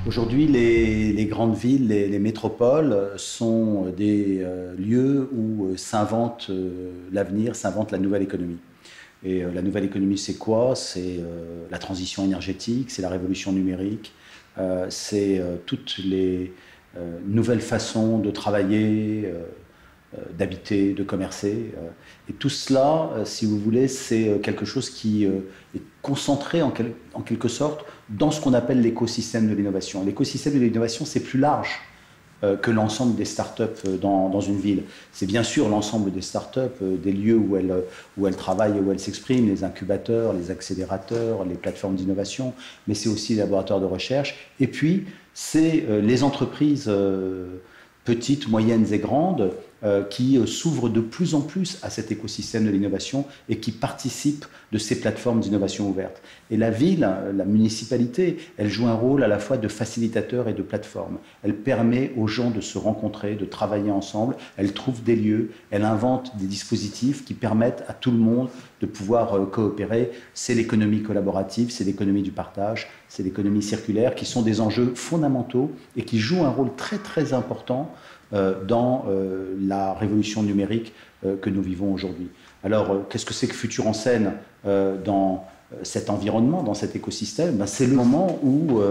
Aujourd'hui, les grandes villes, les métropoles sont des lieux où s'invente l'avenir, s'invente la nouvelle économie. Et la nouvelle économie, c'est quoi? C'est la transition énergétique, c'est la révolution numérique, c'est toutes les nouvelles façons de travailler, d'habiter, de commercer. Et tout cela, si vous voulez, c'est quelque chose qui est concentré en quelque sorte dans ce qu'on appelle l'écosystème de l'innovation. L'écosystème de l'innovation, c'est plus large que l'ensemble des startups dans une ville. C'est bien sûr l'ensemble des startups, des lieux où elles travaillent et où elles s'expriment, les incubateurs, les accélérateurs, les plateformes d'innovation, mais c'est aussi les laboratoires de recherche. Et puis, c'est les entreprises petites, moyennes et grandes qui s'ouvrent de plus en plus à cet écosystème de l'innovation et qui participent de ces plateformes d'innovation ouvertes. Et la ville, la municipalité, elle joue un rôle à la fois de facilitateur et de plateforme. Elle permet aux gens de se rencontrer, de travailler ensemble, elle trouve des lieux, elle invente des dispositifs qui permettent à tout le monde de pouvoir coopérer. C'est l'économie collaborative, c'est l'économie du partage, c'est l'économie circulaire qui sont des enjeux fondamentaux et qui jouent un rôle très très important dans la révolution numérique que nous vivons aujourd'hui. Alors, qu'est-ce que c'est que Futur en scène dans cet environnement, dans cet écosystème? C'est le moment où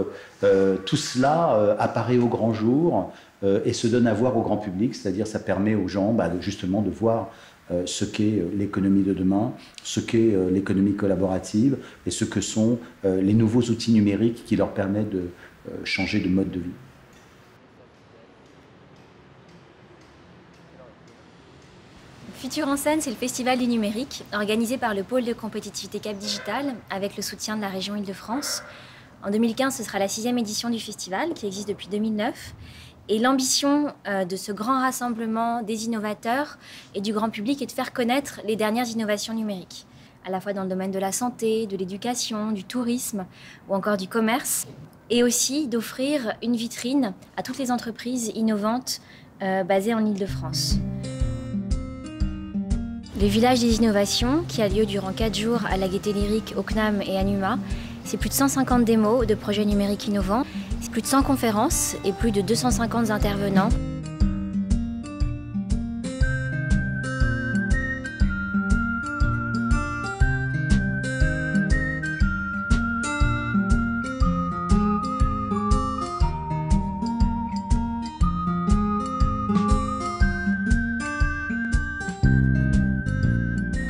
tout cela apparaît au grand jour et se donne à voir au grand public, c'est-à-dire ça permet aux gens justement de voir ce qu'est l'économie de demain, ce qu'est l'économie collaborative et ce que sont les nouveaux outils numériques qui leur permettent de changer de mode de vie. Futur en scène, c'est le festival du numérique, organisé par le pôle de compétitivité Cap Digital, avec le soutien de la région Île-de-France. En 2015, ce sera la 6e édition du festival, qui existe depuis 2009. Et l'ambition de ce grand rassemblement des innovateurs et du grand public est de faire connaître les dernières innovations numériques, à la fois dans le domaine de la santé, de l'éducation, du tourisme ou encore du commerce, et aussi d'offrir une vitrine à toutes les entreprises innovantes basées en Île-de-France. Le village des innovations, qui a lieu durant 4 jours à la Gaîté Lyrique, au CNAM et à Numa, c'est plus de 150 démos de projets numériques innovants, c'est plus de 100 conférences et plus de 250 intervenants.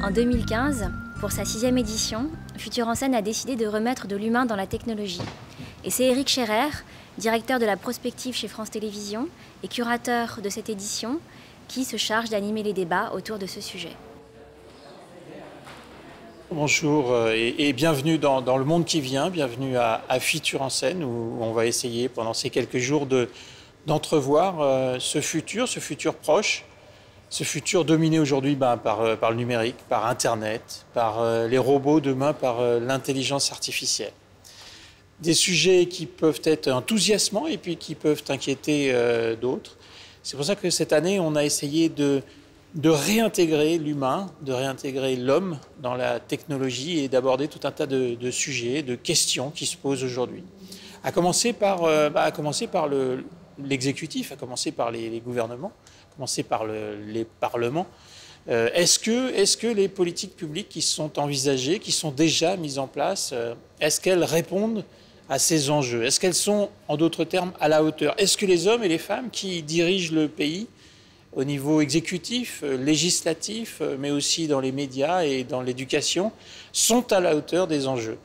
En 2015, pour sa 6e édition, Futur en scène a décidé de remettre de l'humain dans la technologie. Et c'est Éric Scherer, directeur de la prospective chez France Télévisions et curateur de cette édition, qui se charge d'animer les débats autour de ce sujet. Bonjour et bienvenue dans le monde qui vient, bienvenue à Futur en scène où on va essayer pendant ces quelques jours d'entrevoir ce futur proche. Ce futur dominé aujourd'hui par le numérique, par Internet, par les robots, demain par l'intelligence artificielle. Des sujets qui peuvent être enthousiasmants et puis qui peuvent inquiéter d'autres. C'est pour ça que cette année, on a essayé de réintégrer l'humain, de réintégrer l'homme dans la technologie et d'aborder tout un tas de sujets, de questions qui se posent aujourd'hui. À commencer par l'exécutif, à commencer par les gouvernements, à commencer par les parlements. Est-ce que les politiques publiques qui sont envisagées, qui sont déjà mises en place, est-ce qu'elles répondent à ces enjeux? Est-ce qu'elles sont, en d'autres termes, à la hauteur? Est-ce que les hommes et les femmes qui dirigent le pays au niveau exécutif, législatif, mais aussi dans les médias et dans l'éducation, sont à la hauteur des enjeux?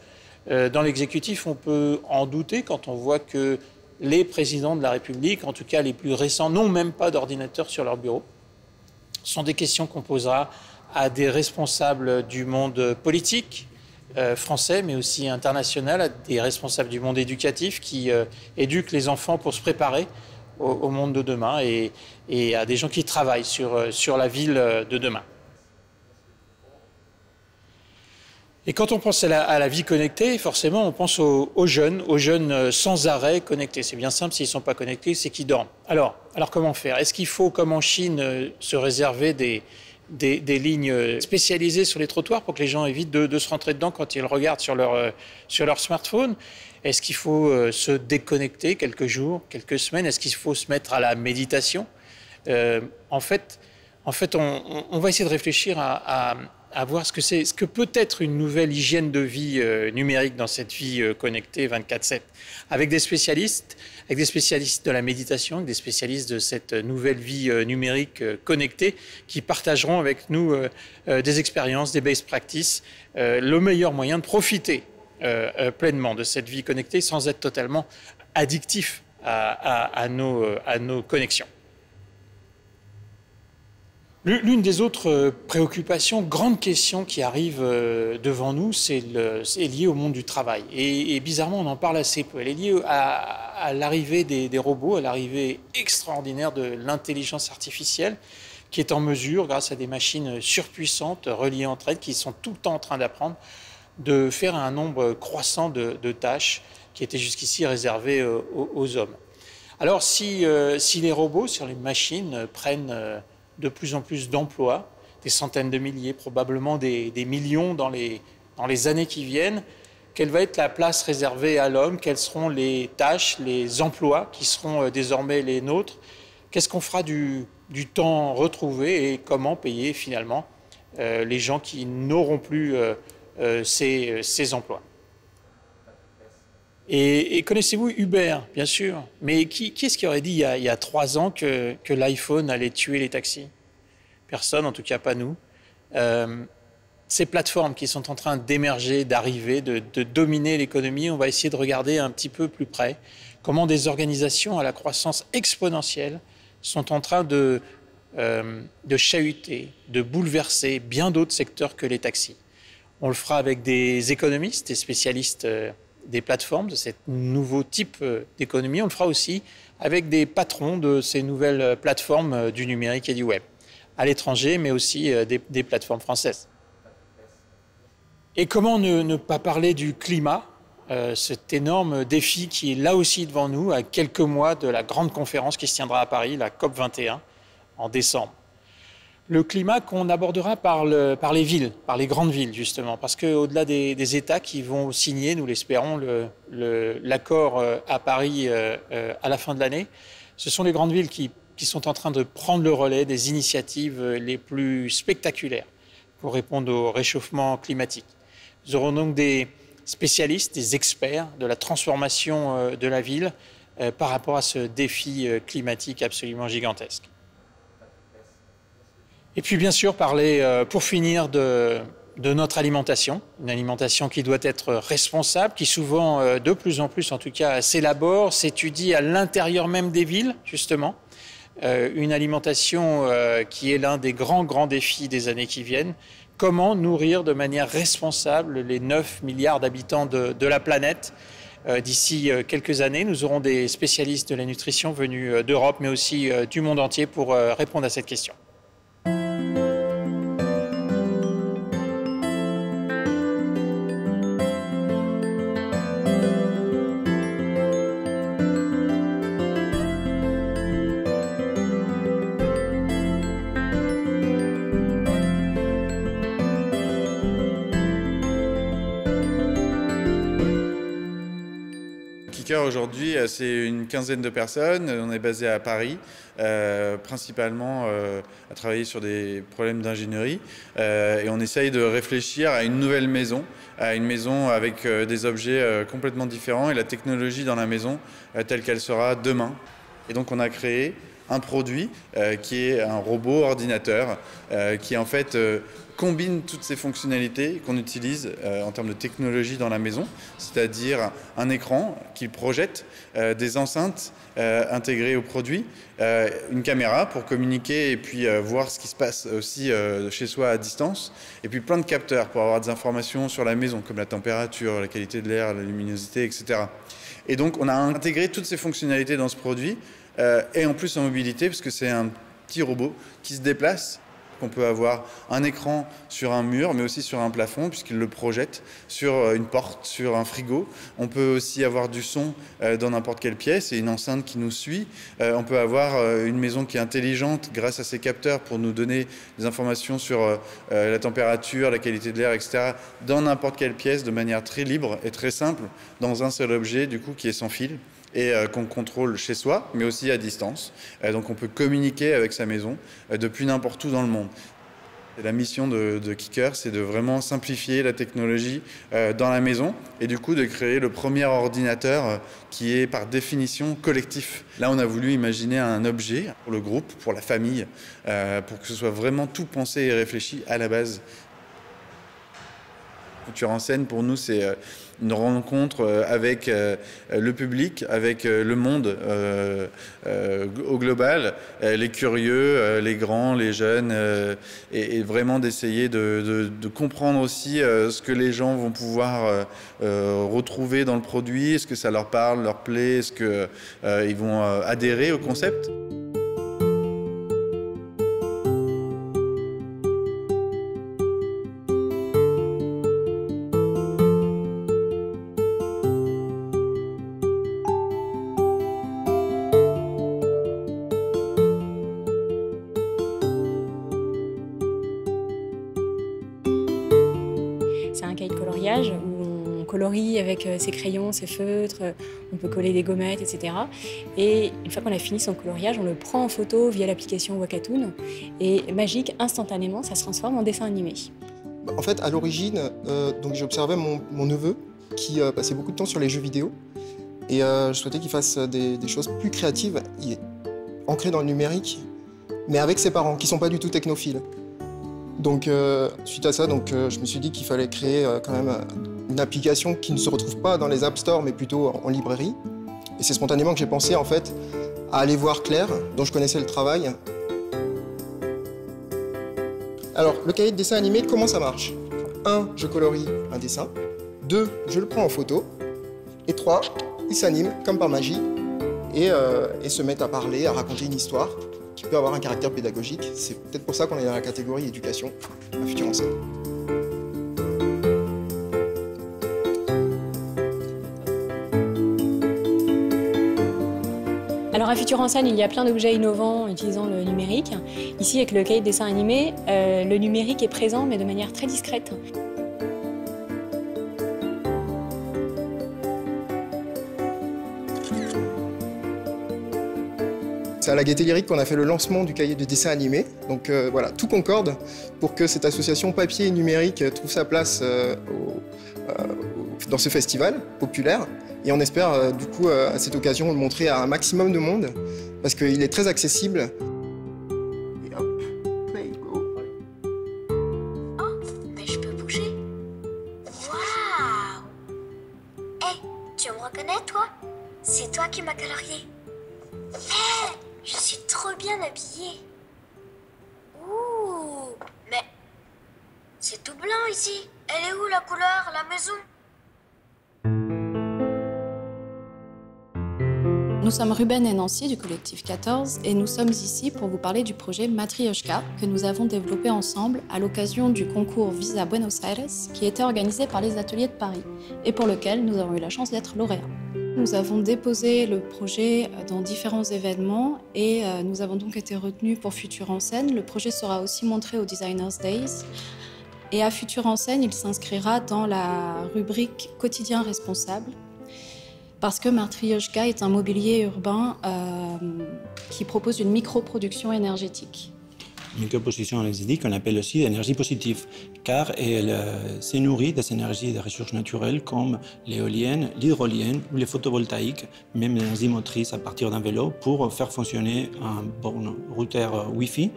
Dans l'exécutif, on peut en douter quand on voit que les présidents de la République, en tout cas les plus récents, n'ont même pas d'ordinateur sur leur bureau. Ce sont des questions qu'on posera à des responsables du monde politique français, mais aussi international, à des responsables du monde éducatif qui éduquent les enfants pour se préparer au monde de demain et à des gens qui travaillent sur la ville de demain. Et quand on pense à la vie connectée, forcément, on pense aux jeunes sans arrêt connectés. C'est bien simple, s'ils ne sont pas connectés, c'est qu'ils dorment. Alors comment faire? Est-ce qu'il faut, comme en Chine, se réserver des lignes spécialisées sur les trottoirs pour que les gens évitent de se rentrer dedans quand ils regardent sur leur smartphone? Est-ce qu'il faut se déconnecter quelques jours, quelques semaines? Est-ce qu'il faut se mettre à la méditation? En fait, on va essayer de réfléchir à voir ce que peut être une nouvelle hygiène de vie numérique dans cette vie connectée 24/7, avec des spécialistes de la méditation, avec des spécialistes de cette nouvelle vie numérique connectée, qui partageront avec nous des expériences, des best practices, le meilleur moyen de profiter pleinement de cette vie connectée sans être totalement addictif à nos connexions. L'une des autres préoccupations, grande question qui arrive devant nous, c'est lié au monde du travail. Et bizarrement, on en parle assez peu. Elle est liée à l'arrivée des robots, à l'arrivée extraordinaire de l'intelligence artificielle, qui est en mesure, grâce à des machines surpuissantes reliées entre elles, qui sont tout le temps en train d'apprendre, de faire un nombre croissant de tâches qui étaient jusqu'ici réservées aux hommes. Alors, si les robots, si les machines prennent de plus en plus d'emplois, des centaines de milliers, probablement des millions dans les années qui viennent, quelle va être la place réservée à l'homme? Quelles seront les tâches, les emplois qui seront désormais les nôtres? Qu'est-ce qu'on fera du temps retrouvé et comment payer finalement les gens qui n'auront plus ces emplois? Et connaissez-vous Uber, bien sûr, mais qui est-ce qui aurait dit il y a 3 ans que l'iPhone allait tuer les taxis? Personne, en tout cas pas nous. Ces plateformes qui sont en train d'émerger, d'arriver, de dominer l'économie, on va essayer de regarder un petit peu plus près comment des organisations à la croissance exponentielle sont en train de chahuter, de bouleverser bien d'autres secteurs que les taxis. On le fera avec des économistes, des spécialistes des plateformes, de ce nouveau type d'économie. On le fera aussi avec des patrons de ces nouvelles plateformes du numérique et du web, à l'étranger, mais aussi des plateformes françaises. Et comment ne pas parler du climat, cet énorme défi qui est là aussi devant nous, à quelques mois de la grande conférence qui se tiendra à Paris, la COP21, en décembre. Le climat qu'on abordera par les villes, par les grandes villes justement, parce qu'au-delà des États qui vont signer, nous l'espérons, l'accord à Paris à la fin de l'année, ce sont les grandes villes qui sont en train de prendre le relais des initiatives les plus spectaculaires pour répondre au réchauffement climatique. Nous aurons donc des spécialistes, des experts de la transformation de la ville par rapport à ce défi climatique absolument gigantesque. Et puis bien sûr parler, pour finir, de notre alimentation, une alimentation qui doit être responsable, qui souvent, de plus en plus en tout cas, s'élabore, s'étudie à l'intérieur même des villes, justement. Une alimentation qui est l'un des grands défis des années qui viennent. Comment nourrir de manière responsable les 9 milliards d'habitants de la planète? D'ici quelques années, nous aurons des spécialistes de la nutrition venus d'Europe, mais aussi du monde entier pour répondre à cette question. Aujourd'hui, c'est une quinzaine de personnes. On est basé à Paris, principalement à travailler sur des problèmes d'ingénierie. Et on essaye de réfléchir à une nouvelle maison, avec des objets complètement différents et la technologie dans la maison telle qu'elle sera demain. Et donc on a créé un produit qui est un robot ordinateur qui en fait combine toutes ces fonctionnalités qu'on utilise en termes de technologie dans la maison, c'est-à-dire un écran qui projette, des enceintes intégrées au produit, une caméra pour communiquer et puis voir ce qui se passe aussi chez soi à distance, et puis plein de capteurs pour avoir des informations sur la maison, comme la température, la qualité de l'air, la luminosité, etc. Et donc on a intégré toutes ces fonctionnalités dans ce produit, et en plus en mobilité, parce que c'est un petit robot qui se déplace qu'on peut avoir un écran sur un mur, mais aussi sur un plafond, puisqu'il le projette sur une porte, sur un frigo. On peut aussi avoir du son dans n'importe quelle pièce et une enceinte qui nous suit. On peut avoir une maison qui est intelligente grâce à ses capteurs pour nous donner des informations sur la température, la qualité de l'air, etc. dans n'importe quelle pièce de manière très libre et très simple, dans un seul objet du coup qui est sans fil et qu'on contrôle chez soi, mais aussi à distance. Donc on peut communiquer avec sa maison depuis n'importe où dans le monde. Et la mission de Kicker, c'est de vraiment simplifier la technologie dans la maison et du coup de créer le premier ordinateur qui est par définition collectif. Là, on a voulu imaginer un objet pour le groupe, pour la famille, pour que ce soit vraiment tout pensé et réfléchi à la base. Futur en scène, pour nous, c'est une rencontre avec le public, avec le monde au global, les curieux, les grands, les jeunes, et vraiment d'essayer de comprendre aussi ce que les gens vont pouvoir retrouver dans le produit, est-ce que ça leur parle, leur plaît, est-ce qu'ils vont adhérer au concept. C'est un cahier de coloriage où on colorie avec ses crayons, ses feutres, on peut coller des gommettes, etc. Et une fois qu'on a fini son coloriage, on le prend en photo via l'application Wakatoon. Et magique, instantanément, ça se transforme en dessin animé. En fait, à l'origine, j'observais mon neveu qui passait beaucoup de temps sur les jeux vidéo. Et je souhaitais qu'il fasse des choses plus créatives, ancrées dans le numérique, mais avec ses parents, qui ne sont pas du tout technophiles. Donc, suite à ça, je me suis dit qu'il fallait créer quand même une application qui ne se retrouve pas dans les App Store, mais plutôt en librairie. Et c'est spontanément que j'ai pensé, en fait, à aller voir Claire, dont je connaissais le travail. Alors, le cahier de dessin animé, comment ça marche? 1, je colorie un dessin. 2, je le prends en photo. Et 3, il s'anime, comme par magie, et se met à parler, à raconter une histoire qui peut avoir un caractère pédagogique. C'est peut-être pour ça qu'on est dans la catégorie éducation à Futur en scène. Alors à Futur en scène, il y a plein d'objets innovants utilisant le numérique. Ici, avec le cahier de dessin animé, le numérique est présent, mais de manière très discrète. C'est à la Gaîté Lyrique qu'on a fait le lancement du cahier de dessin animé. Donc voilà, tout concorde pour que cette association papier et numérique trouve sa place dans ce festival populaire. Et on espère du coup à cette occasion le montrer à un maximum de monde parce qu'il est très accessible. Et hop, play, go. Oh, mais je peux bouger. Waouh! Hé, tu me reconnais toi? C'est toi qui m'as colorié. Hé, je suis trop bien habillée. Ouh, mais c'est tout blanc ici. Elle est où la couleur, la maison? Nous sommes Ruben et Nancy du collectif 14 et nous sommes ici pour vous parler du projet Matryoshka que nous avons développé ensemble à l'occasion du concours Visa Buenos Aires qui était organisé par les Ateliers de Paris et pour lequel nous avons eu la chance d'être lauréats. Nous avons déposé le projet dans différents événements et nous avons donc été retenus pour Futur en scène. Le projet sera aussi montré au Designers Days et à Futur en scène, il s'inscrira dans la rubrique Quotidien responsable. Parce que Matryoshka est un mobilier urbain qui propose une microproduction énergétique. Microproduction énergétique, on appelle aussi énergie positive, car elle se nourrit des énergies des ressources naturelles comme l'éolienne, l'hydrolienne ou les photovoltaïques, même l'énergie motrice à partir d'un vélo, pour faire fonctionner un borne routeur Wi-Fi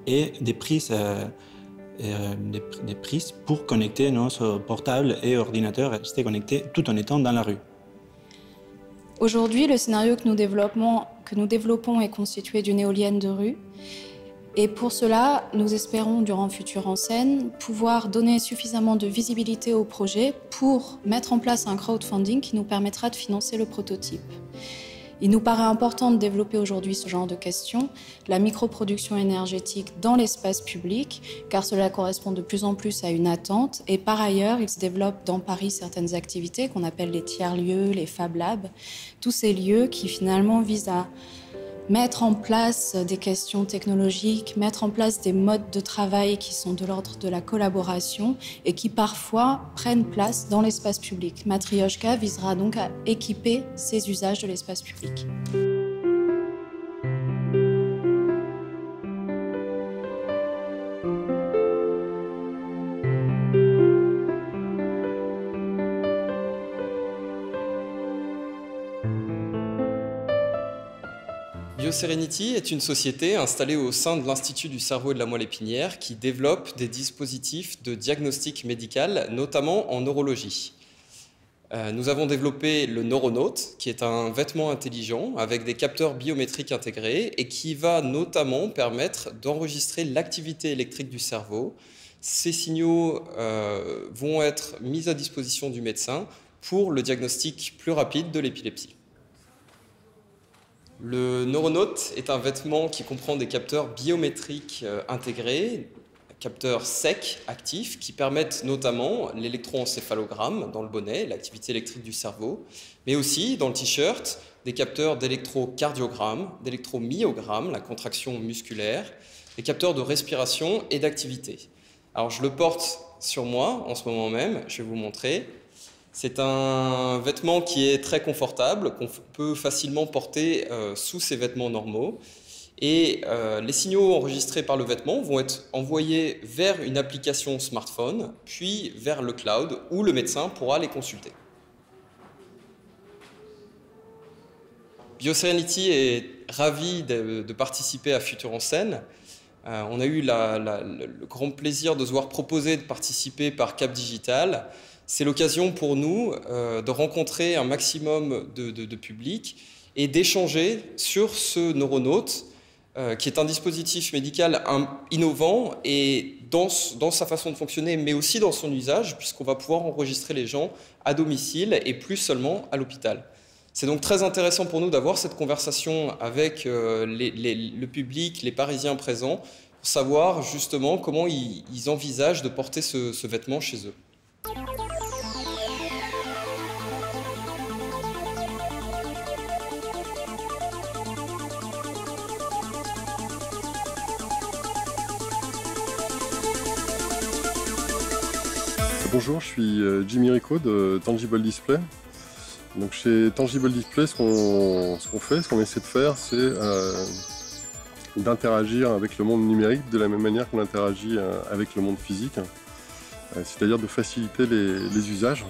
et des prises pour connecter nos portables et ordinateurs et rester connectés tout en étant dans la rue. Aujourd'hui, le scénario que nous développons est constitué d'une éolienne de rue. Et pour cela, nous espérons, durant Futur en scène, pouvoir donner suffisamment de visibilité au projet pour mettre en place un crowdfunding qui nous permettra de financer le prototype. Il nous paraît important de développer aujourd'hui ce genre de questions, la microproduction énergétique dans l'espace public, car cela correspond de plus en plus à une attente. Et par ailleurs, il se développe dans Paris certaines activités qu'on appelle les tiers-lieux, les Fab Labs, tous ces lieux qui finalement visent à mettre en place des questions technologiques, mettre en place des modes de travail qui sont de l'ordre de la collaboration et qui parfois prennent place dans l'espace public. Matryoshka visera donc à équiper ces usages de l'espace public. BioSerenity est une société installée au sein de l'Institut du cerveau et de la moelle épinière qui développe des dispositifs de diagnostic médical, notamment en neurologie. Nous avons développé le Neuronaute, qui est un vêtement intelligent avec des capteurs biométriques intégrés et qui va notamment permettre d'enregistrer l'activité électrique du cerveau. Ces signaux vont être mis à disposition du médecin pour le diagnostic plus rapide de l'épilepsie. Le Neuronaute est un vêtement qui comprend des capteurs biométriques intégrés, capteurs secs actifs qui permettent notamment l'électroencéphalogramme dans le bonnet, l'activité électrique du cerveau, mais aussi dans le t-shirt des capteurs d'électrocardiogramme, d'électromyogramme, la contraction musculaire, des capteurs de respiration et d'activité. Alors je le porte sur moi en ce moment même, je vais vous montrer. C'est un vêtement qui est très confortable, qu'on peut facilement porter sous ses vêtements normaux. Et les signaux enregistrés par le vêtement vont être envoyés vers une application smartphone, puis vers le cloud, où le médecin pourra les consulter. BioSerenity est ravi de participer à Futur en scène. On a eu le grand plaisir de se voir proposer de participer par Cap Digital. C'est l'occasion pour nous de rencontrer un maximum de public et d'échanger sur ce Neuronaute, qui est un dispositif médical innovant et dans sa façon de fonctionner, mais aussi dans son usage, puisqu'on va pouvoir enregistrer les gens à domicile et plus seulement à l'hôpital. C'est donc très intéressant pour nous d'avoir cette conversation avec le public, les Parisiens présents, pour savoir justement comment ils envisagent de porter ce vêtement chez eux. Bonjour, je suis Jimmy Rico de Tangible Display. Donc chez Tangible Display, ce qu'on essaie de faire, c'est d'interagir avec le monde numérique de la même manière qu'on interagit avec le monde physique, c'est-à-dire de faciliter les usages.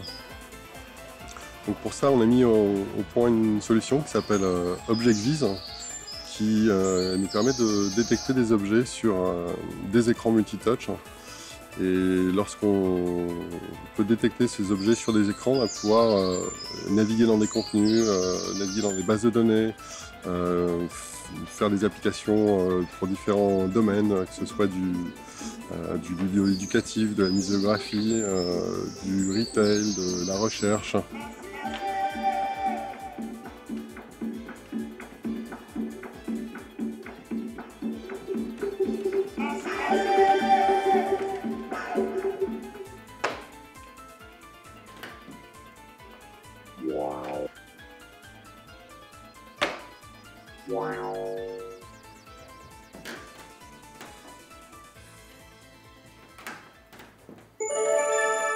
Donc pour ça, on a mis au point une solution qui s'appelle ObjectViz, qui nous permet de détecter des objets sur des écrans multitouch. Et lorsqu'on peut détecter ces objets sur des écrans, on va pouvoir naviguer dans des contenus, naviguer dans des bases de données, faire des applications pour différents domaines, que ce soit du vidéo éducatif, de la muséographie, du retail, de la recherche.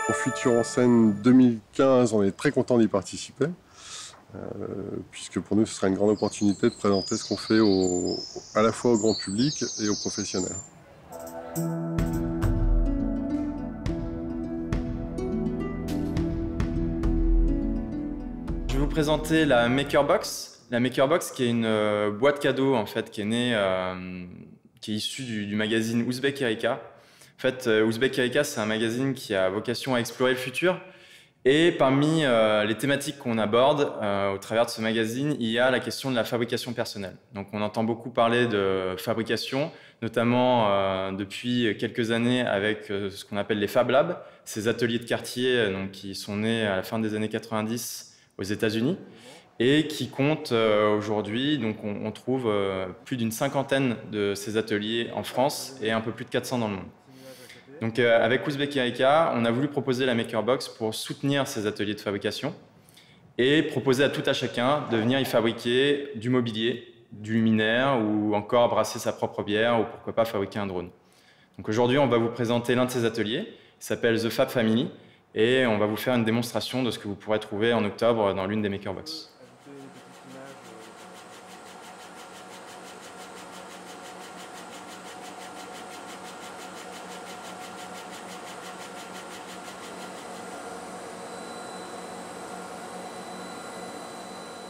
Au Futur en scène 2015, on est très content d'y participer, puisque pour nous ce sera une grande opportunité de présenter ce qu'on fait à la fois au grand public et aux professionnels. Je vais vous présenter la Makerbox. La Makerbox qui est une boîte cadeau en fait, qui est née, qui est issue du magazine Ouzbek Erika. En fait, Ouzbek Erika, c'est un magazine qui a vocation à explorer le futur. Et parmi les thématiques qu'on aborde au travers de ce magazine, il y a la question de la fabrication personnelle. Donc on entend beaucoup parler de fabrication, notamment depuis quelques années avec ce qu'on appelle les Fab Labs, ces ateliers de quartier donc, qui sont nés à la fin des années 90 aux États-Unis. et qui compte aujourd'hui, donc on trouve plus d'une 50aine de ces ateliers en France et un peu plus de 400 dans le monde. Donc avec Ouzbek Erika, on a voulu proposer la Makerbox pour soutenir ces ateliers de fabrication et proposer à tout à chacun de venir y fabriquer du mobilier, du luminaire ou encore brasser sa propre bière ou pourquoi pas fabriquer un drone. Donc aujourd'hui, on va vous présenter l'un de ces ateliers, il s'appelle The Fab Family et on va vous faire une démonstration de ce que vous pourrez trouver en octobre dans l'une des Makerbox.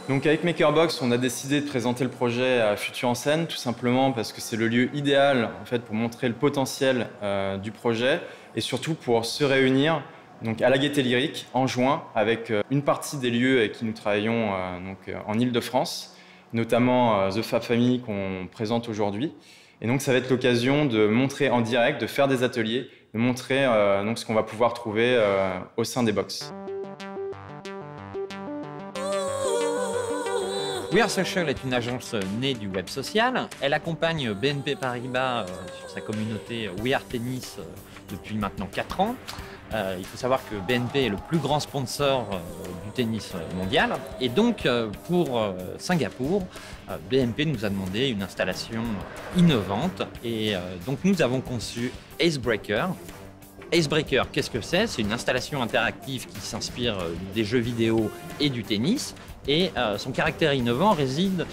Donc avec Makerbox, on a décidé de présenter le projet à Futur en Scène, tout simplement parce que c'est le lieu idéal en fait, pour montrer le potentiel du projet et surtout pour se réunir donc, à la Gaîté Lyrique en juin avec une partie des lieux avec qui nous travaillons en Ile-de-France, notamment The Fab Family qu'on présente aujourd'hui. Et donc ça va être l'occasion de montrer en direct, de faire des ateliers, de montrer donc, ce qu'on va pouvoir trouver au sein des box. We Are Social est une agence née du web social. Elle accompagne BNP Paribas sur sa communauté We Are Tennis depuis maintenant 4 ans. Il faut savoir que BNP est le plus grand sponsor du tennis mondial. Et donc, pour Singapour, BNP nous a demandé une installation innovante. Et donc, nous avons conçu Icebreaker. Icebreaker, qu'est-ce que c'est? C'est une installation interactive qui s'inspire des jeux vidéo et du tennis. Et son caractère innovant réside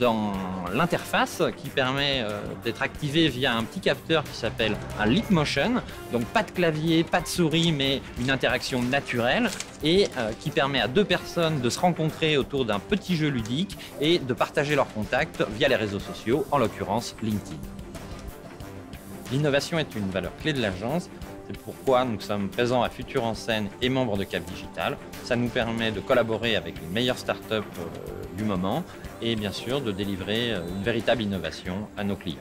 dans l'interface qui permet d'être activée via un petit capteur qui s'appelle un Leap Motion. Donc pas de clavier, pas de souris, mais une interaction naturelle et qui permet à 2 personnes de se rencontrer autour d'un petit jeu ludique et de partager leurs contacts via les réseaux sociaux, en l'occurrence LinkedIn. L'innovation est une valeur clé de l'agence. C'est pourquoi nous sommes présents à Futur en Scène et membres de Cap Digital. Ça nous permet de collaborer avec les meilleures startups du moment et bien sûr de délivrer une véritable innovation à nos clients.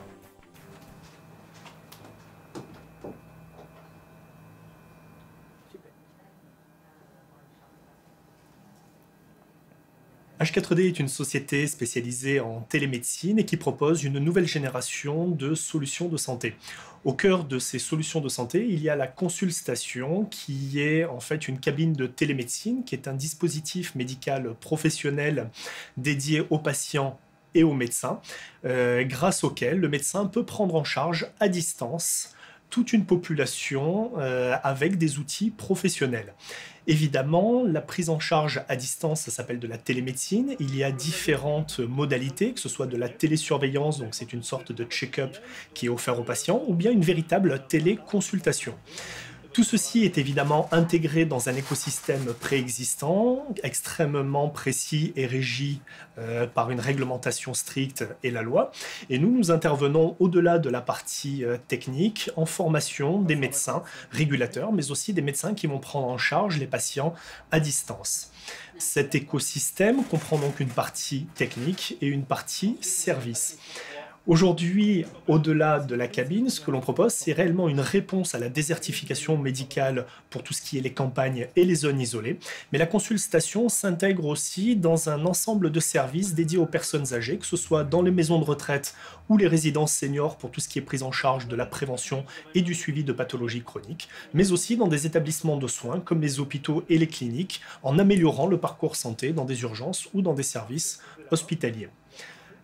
H4D est une société spécialisée en télémédecine et qui propose une nouvelle génération de solutions de santé. Au cœur de ces solutions de santé, il y a la consultation qui est en fait une cabine de télémédecine qui est un dispositif médical professionnel dédié aux patients et aux médecins, grâce auquel le médecin peut prendre en charge à distance toute une population avec des outils professionnels. Évidemment, la prise en charge à distance, ça s'appelle de la télémédecine. Il y a différentes modalités, que ce soit de la télésurveillance, donc c'est une sorte de check-up qui est offert aux patients, ou bien une véritable téléconsultation. Tout ceci est évidemment intégré dans un écosystème préexistant, extrêmement précis et régi par une réglementation stricte et la loi. Et nous intervenons au-delà de la partie technique en formation des médecins régulateurs, mais aussi des médecins qui vont prendre en charge les patients à distance. Cet écosystème comprend donc une partie technique et une partie service. Aujourd'hui, au-delà de la cabine, ce que l'on propose, c'est réellement une réponse à la désertification médicale pour tout ce qui est les campagnes et les zones isolées. Mais la consultation s'intègre aussi dans un ensemble de services dédiés aux personnes âgées, que ce soit dans les maisons de retraite ou les résidences seniors pour tout ce qui est prise en charge de la prévention et du suivi de pathologies chroniques, mais aussi dans des établissements de soins comme les hôpitaux et les cliniques, en améliorant le parcours santé dans des urgences ou dans des services hospitaliers.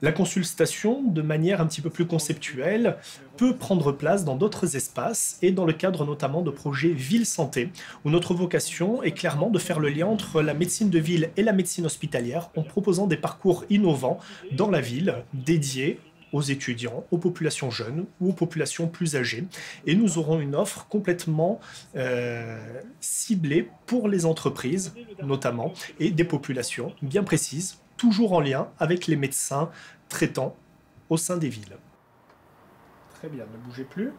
La consultation, de manière un petit peu plus conceptuelle, peut prendre place dans d'autres espaces et dans le cadre notamment de projets ville-santé, où notre vocation est clairement de faire le lien entre la médecine de ville et la médecine hospitalière en proposant des parcours innovants dans la ville, dédiés aux étudiants, aux populations jeunes ou aux populations plus âgées. Et nous aurons une offre complètement ciblée pour les entreprises, notamment, et des populations bien précises, toujours en lien avec les médecins traitants au sein des villes. Très bien, ne bougez plus.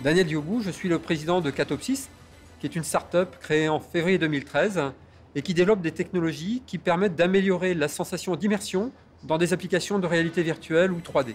Daniel Diobou, je suis le président de Catopsis, qui est une start-up créée en février 2013 et qui développe des technologies qui permettent d'améliorer la sensation d'immersion dans des applications de réalité virtuelle ou 3D.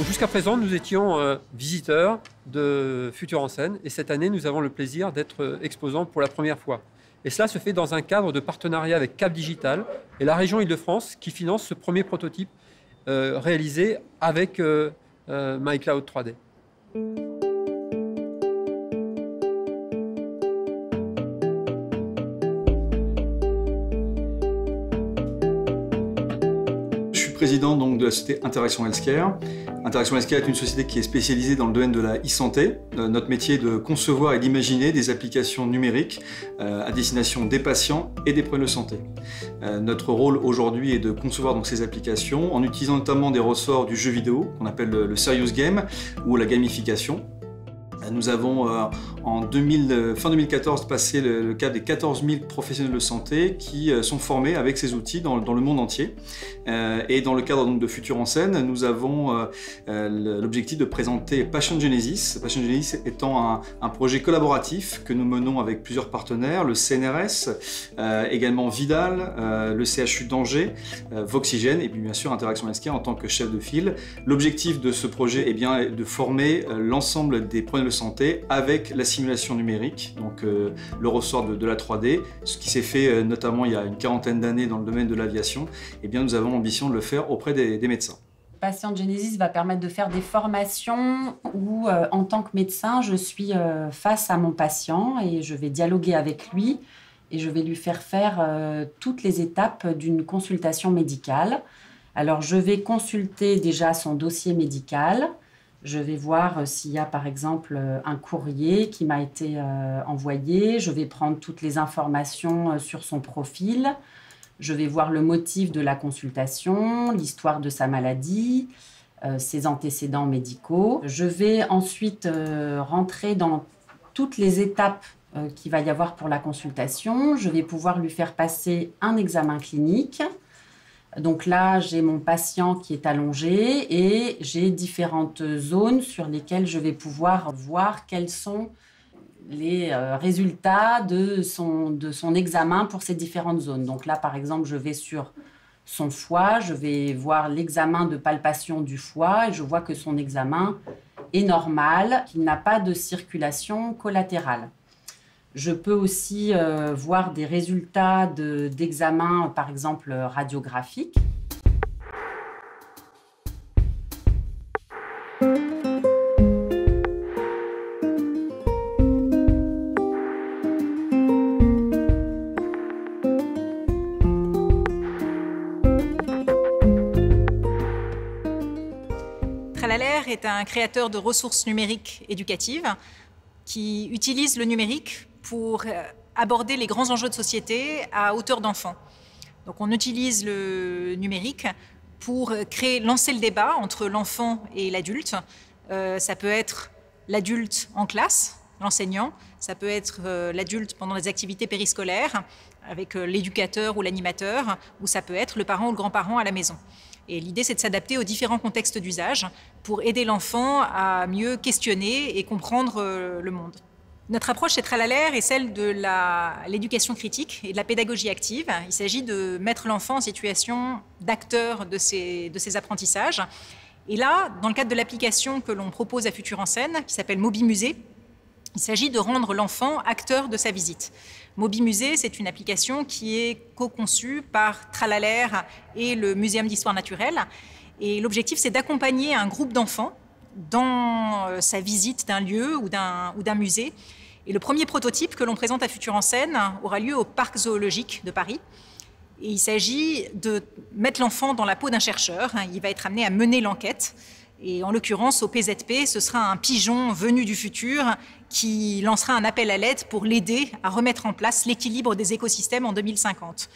Jusqu'à présent, nous étions visiteurs de Futur en Scène et cette année, nous avons le plaisir d'être exposants pour la première fois. Et cela se fait dans un cadre de partenariat avec Cap Digital et la région Île-de-France qui finance ce premier prototype réalisé avec MyCloud 3D. Je suis président donc de la société Interaction Healthcare. Interaction Healthcare est une société qui est spécialisée dans le domaine de la e-santé. Notre métier est de concevoir et d'imaginer des applications numériques à destination des patients et des problèmes de santé. Notre rôle aujourd'hui est de concevoir donc ces applications en utilisant notamment des ressorts du jeu vidéo qu'on appelle le serious game ou la gamification. Nous avons fin 2014 passé le cap des 14 000 professionnels de santé qui sont formés avec ces outils dans le monde entier. Et dans le cadre donc, de Futur en Scène, nous avons l'objectif de présenter Patient Genesis. Patient Genesis étant un projet collaboratif que nous menons avec plusieurs partenaires, le CNRS, également Vidal, le CHU d'Angers, Voxygène et puis bien sûr Interaction Healthcare en tant que chef de file. L'objectif de ce projet est bien de former l'ensemble des problèmes de santé avec la simulation numérique, donc le ressort de la 3D, ce qui s'est fait notamment il y a une quarantaine d'années dans le domaine de l'aviation. Eh bien, nous avons l'ambition de le faire auprès des médecins. Patient Genesis va permettre de faire des formations où, en tant que médecin, je suis face à mon patient et je vais dialoguer avec lui et je vais lui faire toutes les étapes d'une consultation médicale. Alors, je vais consulter déjà son dossier médical. Je vais voir s'il y a par exemple un courrier qui m'a été envoyé. Je vais prendre toutes les informations sur son profil. Je vais voir le motif de la consultation, l'histoire de sa maladie, ses antécédents médicaux. Je vais ensuite rentrer dans toutes les étapes qu'il va y avoir pour la consultation. Je vais pouvoir lui faire passer un examen clinique. Donc là, j'ai mon patient qui est allongé et j'ai différentes zones sur lesquelles je vais pouvoir voir quels sont les résultats de son examen pour ces différentes zones. Donc là, par exemple, je vais sur son foie, je vais voir l'examen de palpation du foie et je vois que son examen est normal, qu'il n'a pas de circulation collatérale. Je peux aussi voir des résultats d'examens, par exemple radiographiques. Tralalaire est un créateur de ressources numériques éducatives qui utilise le numérique pour aborder les grands enjeux de société à hauteur d'enfant. Donc on utilise le numérique pour lancer le débat entre l'enfant et l'adulte. Ça peut être l'adulte en classe, l'enseignant, ça peut être l'adulte pendant les activités périscolaires avec l'éducateur ou l'animateur, ou ça peut être le parent ou le grand-parent à la maison. Et l'idée, c'est de s'adapter aux différents contextes d'usage pour aider l'enfant à mieux questionner et comprendre le monde. Notre approche chez Tralalaire est celle de l'éducation critique et de la pédagogie active. Il s'agit de mettre l'enfant en situation d'acteur de ses apprentissages. Et là, dans le cadre de l'application que l'on propose à Futur en Scène, qui s'appelle Mobimusée, il s'agit de rendre l'enfant acteur de sa visite. Mobimusée, c'est une application qui est co-conçue par Tralalaire et le Muséum d'histoire naturelle. Et l'objectif, c'est d'accompagner un groupe d'enfants dans sa visite d'un lieu ou d'un musée. Et le premier prototype que l'on présente à Futur en Scène aura lieu au Parc zoologique de Paris. Et il s'agit de mettre l'enfant dans la peau d'un chercheur. Il va être amené à mener l'enquête. Et en l'occurrence, au PZP, ce sera un pigeon venu du futur qui lancera un appel à l'aide pour l'aider à remettre en place l'équilibre des écosystèmes en 2050.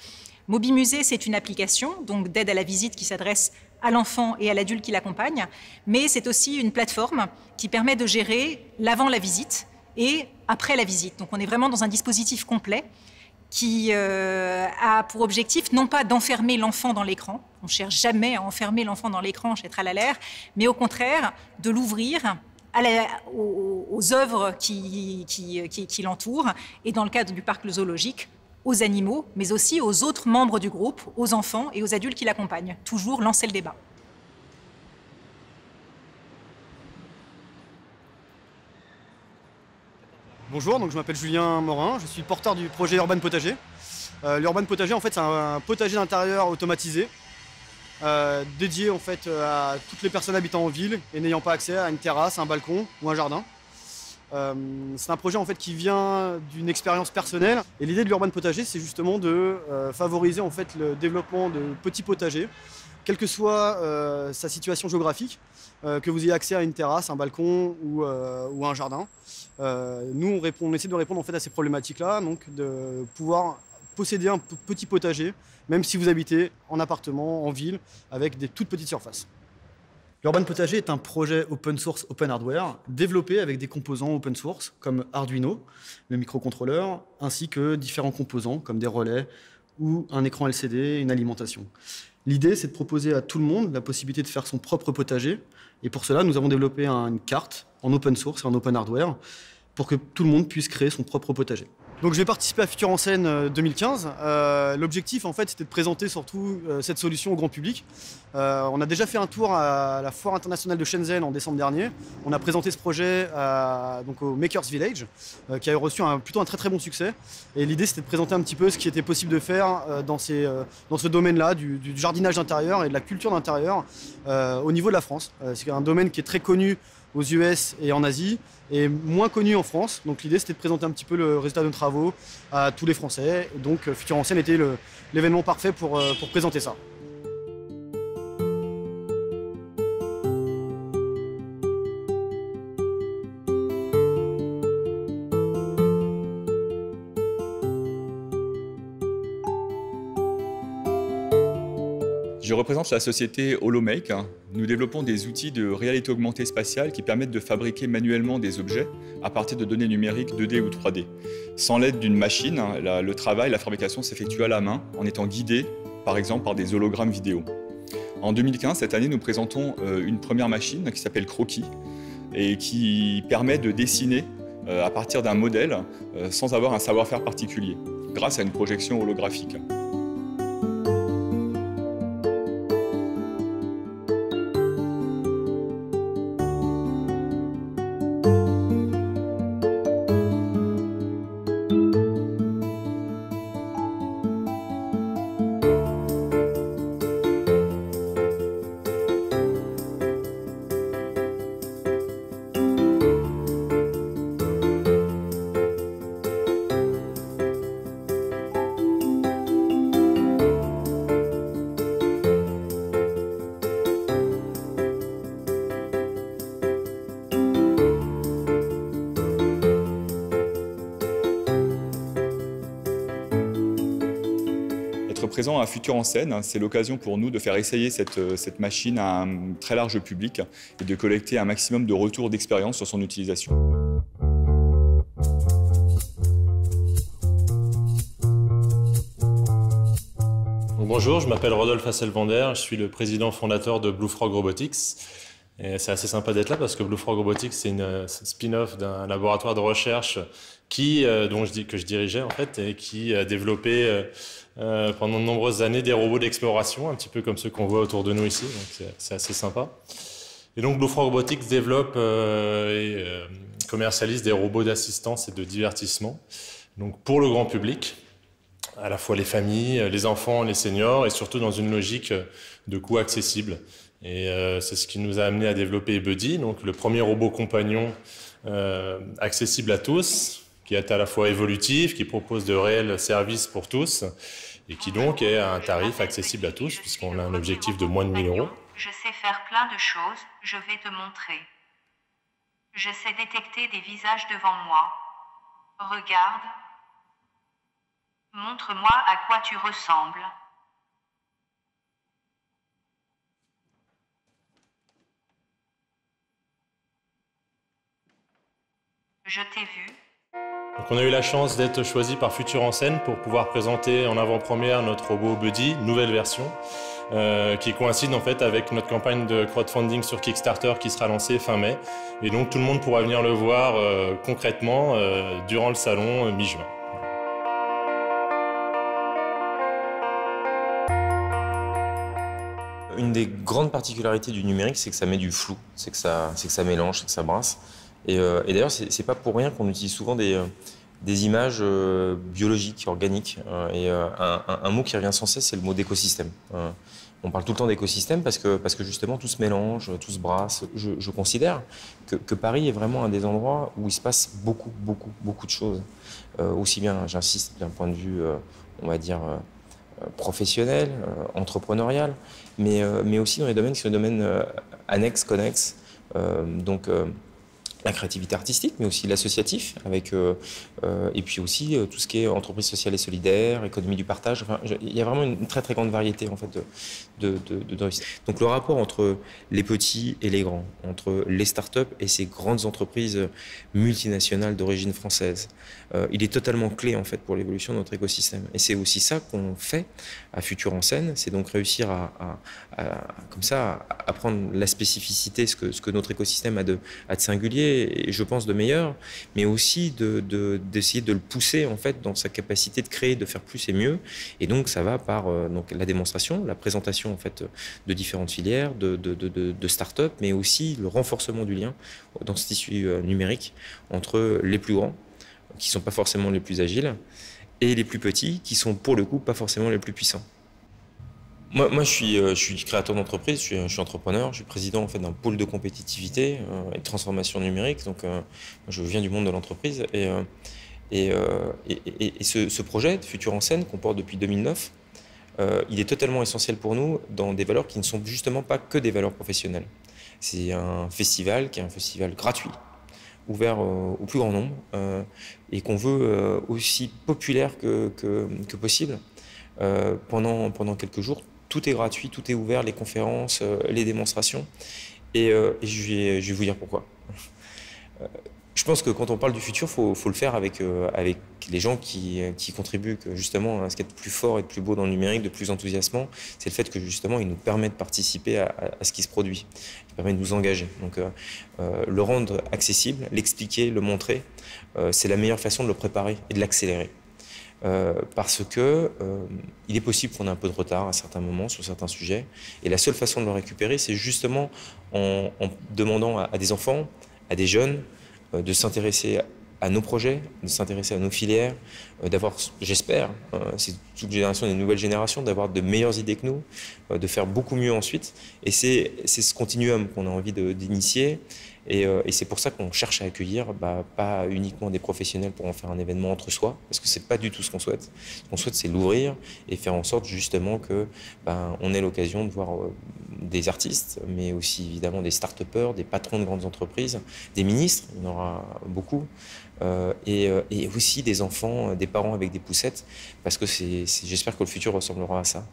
Mobimusée, c'est une application donc d'aide à la visite qui s'adresse à l'enfant et à l'adulte qui l'accompagne, mais c'est aussi une plateforme qui permet de gérer l'avant la visite et après la visite. Donc on est vraiment dans un dispositif complet qui a pour objectif non pas d'enfermer l'enfant dans l'écran, on ne cherche jamais à enfermer l'enfant dans l'écran chez Tralalaire, mais au contraire de l'ouvrir aux œuvres qui l'entourent, et dans le cadre du parc zoologique, aux animaux, mais aussi aux autres membres du groupe, aux enfants et aux adultes qui l'accompagnent. Toujours lancer le débat. Bonjour, donc je m'appelle Julien Morin, je suis le porteur du projet Urban Potager. L'Urban Potager, en fait, c'est un potager d'intérieur automatisé, dédié en fait à toutes les personnes habitant en ville et n'ayant pas accès à une terrasse, un balcon ou un jardin. C'est un projet en fait qui vient d'une expérience personnelle, et l'idée de l'Urban Potager, c'est justement de favoriser en fait le développement de petits potagers, quelle que soit sa situation géographique, que vous ayez accès à une terrasse, un balcon ou un jardin. Nous, on essaie de répondre en fait à ces problématiques-là, donc de pouvoir posséder un petit potager, même si vous habitez en appartement, en ville, avec des toutes petites surfaces. L'Urban Potager est un projet open source, open hardware, développé avec des composants open source, comme Arduino, le microcontrôleur, ainsi que différents composants, comme des relais ou un écran LCD, une alimentation. L'idée, c'est de proposer à tout le monde la possibilité de faire son propre potager. Et pour cela, nous avons développé une carte en open source et en open hardware pour que tout le monde puisse créer son propre potager. Donc je vais participer à Futur en Scène 2015. L'objectif, en fait, c'était de présenter surtout cette solution au grand public. On a déjà fait un tour à la Foire internationale de Shenzhen en décembre dernier. On a présenté ce projet donc au Makers Village, qui a reçu plutôt un très très bon succès. Et l'idée, c'était de présenter un petit peu ce qui était possible de faire dans ce domaine-là, du jardinage d'intérieur et de la culture d'intérieur au niveau de la France. C'est un domaine qui est très connu aux US et en Asie, et moins connu en France. Donc l'idée, c'était de présenter un petit peu le résultat de nos travaux à tous les Français. Et donc Futur en Scène était l'événement parfait pour présenter ça. Je représente la société Holomake. Nous développons des outils de réalité augmentée spatiale qui permettent de fabriquer manuellement des objets à partir de données numériques 2D ou 3D. Sans l'aide d'une machine, le travail, la fabrication s'effectue à la main en étant guidé, par exemple, par des hologrammes vidéo. En 2015, cette année, nous présentons une première machine qui s'appelle Croquis et qui permet de dessiner à partir d'un modèle sans avoir un savoir-faire particulier, grâce à une projection holographique. Présent à Futur en Scène, c'est l'occasion pour nous de faire essayer cette machine à un très large public et de collecter un maximum de retours d'expérience sur son utilisation. Bonjour, je m'appelle Rodolphe Hasselvander, je suis le président fondateur de Blue Frog Robotics. Et c'est assez sympa d'être là parce que Blue Frog Robotics, c'est une spin-off d'un laboratoire de recherche que je dirigeais en fait, et qui a développé pendant de nombreuses années des robots d'exploration, un petit peu comme ceux qu'on voit autour de nous ici, donc c'est assez sympa. Et donc Blue Frog Robotics développe et commercialise des robots d'assistance et de divertissement, donc pour le grand public, à la fois les familles, les enfants, les seniors, et surtout dans une logique de coût accessible. Et c'est ce qui nous a amené à développer Buddy, donc le premier robot compagnon accessible à tous, qui est à la fois évolutif, qui propose de réels services pour tous, et qui donc est à un tarif accessible à tous, puisqu'on a un objectif de moins de 1 000 €. Je sais faire plein de choses, je vais te montrer. Je sais détecter des visages devant moi. Regarde. Montre-moi à quoi tu ressembles. Je t'ai vu. Donc on a eu la chance d'être choisi par Futur en Scène pour pouvoir présenter en avant-première notre robot Buddy, nouvelle version, qui coïncide en fait avec notre campagne de crowdfunding sur Kickstarter qui sera lancée fin mai. Et donc tout le monde pourra venir le voir concrètement durant le salon mi-juin. Une des grandes particularités du numérique, c'est que ça met du flou, c'est que ça mélange, c'est que ça brasse. Et d'ailleurs, c'est pas pour rien qu'on utilise souvent des images biologiques, organiques. Et un mot qui revient sans cesse, c'est le mot d'écosystème. On parle tout le temps d'écosystème parce que justement tout se mélange, tout se brasse. Je considère que Paris est vraiment un des endroits où il se passe beaucoup de choses. Aussi bien, j'insiste, d'un point de vue, on va dire, professionnel, entrepreneurial, mais aussi dans les domaines qui sont des domaines annexes, connexes. Donc, la créativité artistique, mais aussi l'associatif, et puis aussi tout ce qui est entreprise sociale et solidaire, économie du partage. Enfin, il y a vraiment une très grande variété en fait, de réussite. Donc le rapport entre les petits et les grands, entre les startups et ces grandes entreprises multinationales d'origine française, il est totalement clé en fait, pour l'évolution de notre écosystème. Et c'est aussi ça qu'on fait à Futur en Scène, c'est donc réussir comme ça, à prendre la spécificité, ce que notre écosystème a de singulier, et je pense de meilleur, mais aussi d'essayer de le pousser en fait dans sa capacité de créer, de faire plus et mieux. Et donc ça va par donc la démonstration, la présentation en fait de différentes filières, de start-up, mais aussi le renforcement du lien dans ce tissu numérique entre les plus grands, qui sont pas forcément les plus agiles, et les plus petits, qui sont pour le coup pas forcément les plus puissants. Moi, je suis créateur d'entreprise, je suis entrepreneur, je suis président en fait, d'un pôle de compétitivité et de transformation numérique. Donc, je viens du monde de l'entreprise. Et ce projet de Futur en Scène qu'on porte depuis 2009, il est totalement essentiel pour nous dans des valeurs qui ne sont justement pas que des valeurs professionnelles. C'est un festival qui est un festival gratuit, ouvert au plus grand nombre, et qu'on veut aussi populaire que possible pendant quelques jours. Tout est gratuit, tout est ouvert, les conférences, les démonstrations. Et je vais vous dire pourquoi. Je pense que quand on parle du futur, faut le faire avec les gens qui contribuent justement à ce qu'il y a de plus fort et de plus beau dans le numérique, de plus enthousiasmant. C'est le fait que justement, il nous permet de participer à ce qui se produit. Il permet de nous engager. Donc, le rendre accessible, l'expliquer, le montrer, c'est la meilleure façon de le préparer et de l'accélérer. Parce que il est possible qu'on ait un peu de retard à certains moments sur certains sujets, et la seule façon de le récupérer, c'est justement en demandant à des enfants, à des jeunes, de s'intéresser à nos projets, de s'intéresser à nos filières, d'avoir, j'espère, c'est toute génération, des nouvelles générations, d'avoir de meilleures idées que nous, de faire beaucoup mieux ensuite. Et c'est ce continuum qu'on a envie d'initier. Et c'est pour ça qu'on cherche à accueillir pas uniquement des professionnels pour en faire un événement entre soi, parce que c'est pas du tout ce qu'on souhaite. Ce qu'on souhaite, c'est l'ouvrir et faire en sorte justement que on ait l'occasion de voir des artistes, mais aussi évidemment des start-upers, des patrons de grandes entreprises, des ministres, il y en aura beaucoup, et aussi des enfants, des parents avec des poussettes, parce que j'espère que le futur ressemblera à ça.